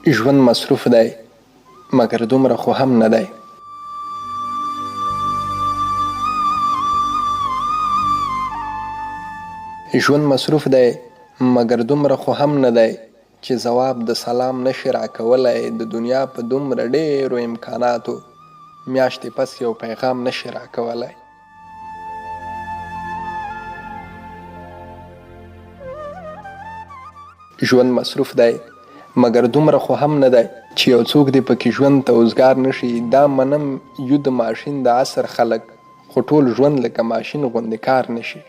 ژوند مصروف دی مګر دومره خو هم نه دی. ژوند مصروف دی مګر دومره خو هم نه دی چې ځواب د سلام نشي راکولی. د دنیا په دومره ډېرو امکاناتو میاشتې پس یو پیغام نشي راکولی. ژوند مصروف دی مګر دومره خو هم نه دی چې یو څوک دې پکې ژوند ته اوزګار نشي. دا منم یو د ماشین د عصر خلک، خو ټول ژوند لکه ماشین غوندې کار نشي.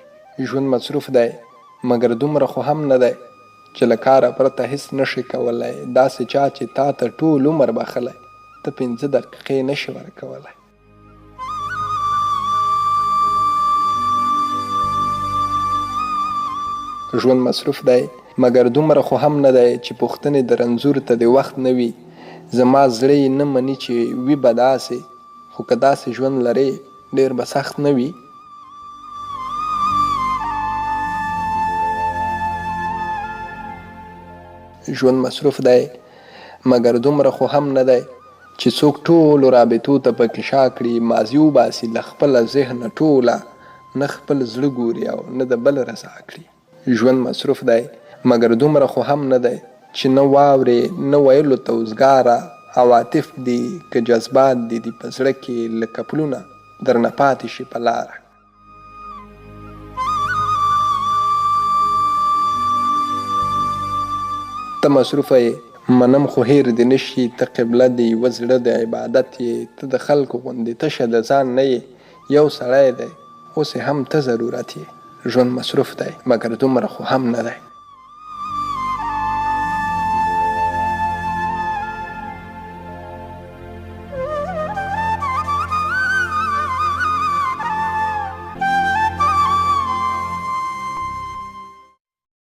ژوند مصروف دی مګر دومره خو هم نه دی چې له کاره پرته هیڅ نشي کولی. داسې چا چې تا ته ټول عمر بخلی، ته 5 دقیقې نشي ورکولی. ژوند مصروف دی مګر دومره خو هم نه دی چې پوښتنې د رنځور ته د وخت نه وي. زما زړه یې نه مني چې وي به داسې، خو که داسې ژوند لرې ډېر به سخت نه وي. ژوند مصروف دی مګر دومره خو هم نه دی چې څوک ټولو رابطو ته پکې شا کړي. ماضي وباسي له خپله ذهنه ټوله، نه خپل زړه ګوري او نه د بل رضا کړي. ژوند مصروف دی مګر دومره خو هم نه دی چې نه واورې نه ویلو ته اوزګاره. عواطف دي که جذبات دي په زړه کې لکه پلونه درنه پاتې شي په لاره. ته مصروفه یې منم خو هیر دې نشي. ته قبله د یوه زړه د عبادت یې. ته د خلکو غوندې تشه د ځان نه یې. یو سړی دی اوس هم ته ضرورت یې. ژوند مصروف دی مګر دومره خو هم نه دی.